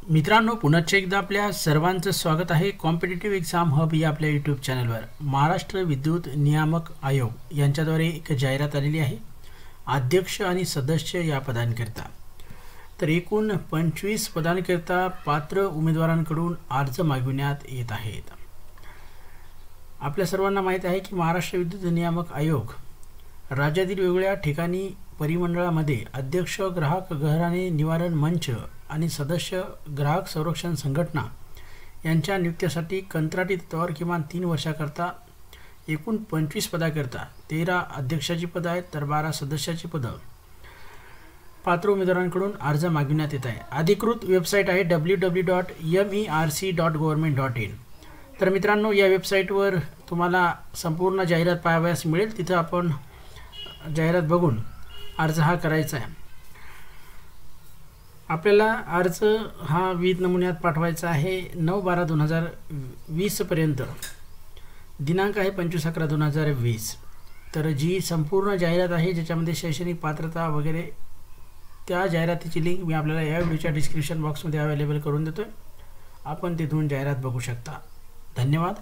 मित्रांनो, पुनश्च एकदा आपल्या सर्वांचं स्वागत आहे कॉम्पिटिटिव्ह एक्झाम हब या आपल्या यूट्यूब चॅनलवर। महाराष्ट्र विद्युत नियामक आयोग यांच्याद्वारे एक जाहिरात आलेली आहे अध्यक्ष आणि सदस्य या पदांकरिता। तर एकूण 25 पदांकरिता पात्र उमेदवारांकडून अर्ज मागविण्यात येत आहेत। आपल्या सर्वांना माहित आहे की महाराष्ट्र विद्युत नियामक आयोग राज्यातील वेगवेगळ्या ठिकाणी परिमंडळामध्ये अध्यक्ष ग्राहक घराणे निवारण मंच आणि सदस्य ग्राहक संरक्षण संघटना यांच्या नियुक्तीसाठी कंत्राटी तत्त्वावर किमान 3 वर्षाकरता एकूण 25 पदाकरता 13 अध्यक्षाची पद आहेत तर 12 सदस्याची पद पात्र उमेदवारांकडून अर्ज मागविण्यात येत आहे। अधिकृत वेबसाईट आहे www.merc.government.in। तर मित्रांनो, या वेबसाईटवर तुम्हाला संपूर्ण जाहिरात पाहावयास मिळेल। तिथे आपण जाहिरात बघून अर्ज हा करायचा आहे। आपल्याला अर्ज हा विविध नमुन्यात पाठवायचा आहे 9/12/2020 पर्यंत। दिनांक आहे 25/11/2020। तर जी संपूर्ण जाहिरात आहे ज्याच्यामध्ये शैक्षणिक पात्रता वगैरे त्या जाहिरातीची लिंक मी आपल्याला या व्हिडिओच्या डिस्क्रिप्शन बॉक्समध्ये अवेलेबल करून देतोय। आपण तिथून जाहिरात बघू शकता। धन्यवाद।